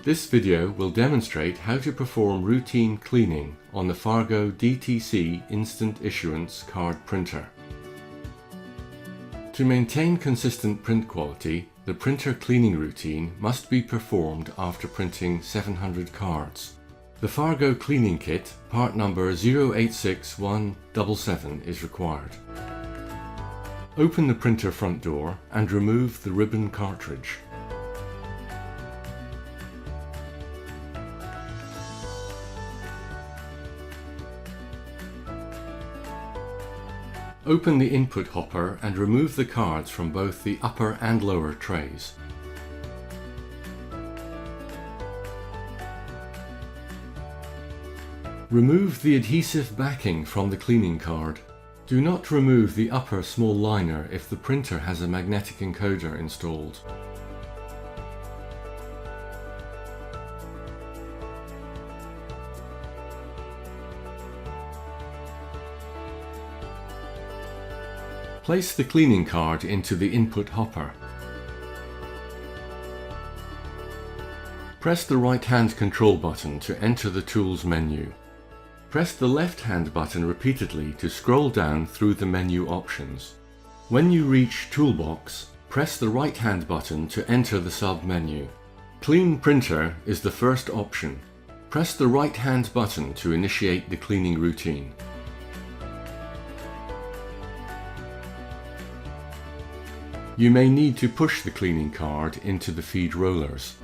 This video will demonstrate how to perform routine cleaning on the Fargo DTCii Instant Issuance card printer. To maintain consistent print quality, the printer cleaning routine must be performed after printing 700 cards. The Fargo cleaning kit, part number 086177, is required. Open the printer front door and remove the ribbon cartridge. Open the input hopper and remove the cards from both the upper and lower trays. Remove the adhesive backing from the cleaning card. Do not remove the upper small liner if the printer has a magnetic encoder installed. Place the cleaning card into the input hopper. Press the right-hand control button to enter the Tools menu. Press the left-hand button repeatedly to scroll down through the menu options. When you reach Toolbox, press the right-hand button to enter the sub-menu. Clean Printer is the first option. Press the right-hand button to initiate the cleaning routine. You may need to push the cleaning card into the feed rollers.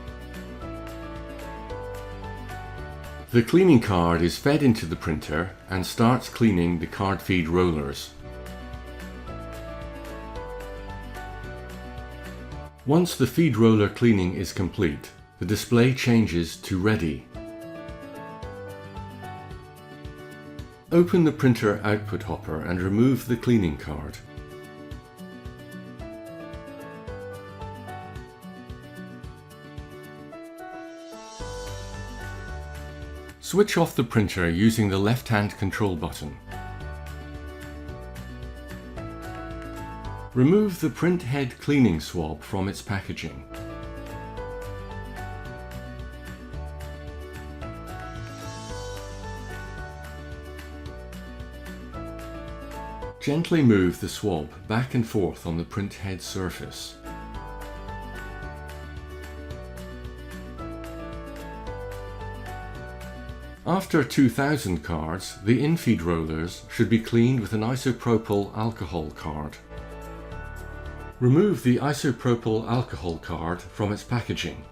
The cleaning card is fed into the printer and starts cleaning the card feed rollers. Once the feed roller cleaning is complete, the display changes to Ready. Open the printer output hopper and remove the cleaning card. Switch off the printer using the left-hand control button. Remove the printhead cleaning swab from its packaging. Gently move the swab back and forth on the printhead surface. After 2000 cards, the in-feed rollers should be cleaned with an isopropyl alcohol card. Remove the isopropyl alcohol card from its packaging.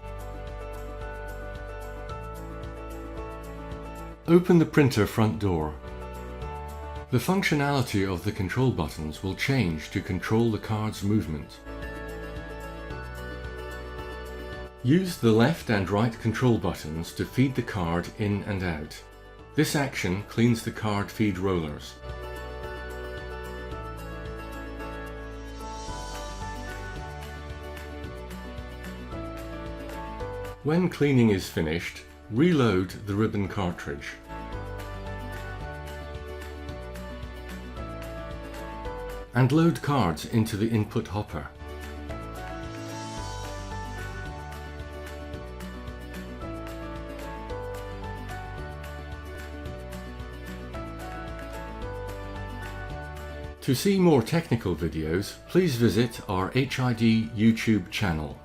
Open the printer front door. The functionality of the control buttons will change to control the card's movement. Use the left and right control buttons to feed the card in and out. This action cleans the card feed rollers. When cleaning is finished, reload the ribbon cartridge. And load cards into the input hopper. To see more technical videos, please visit our HID YouTube channel.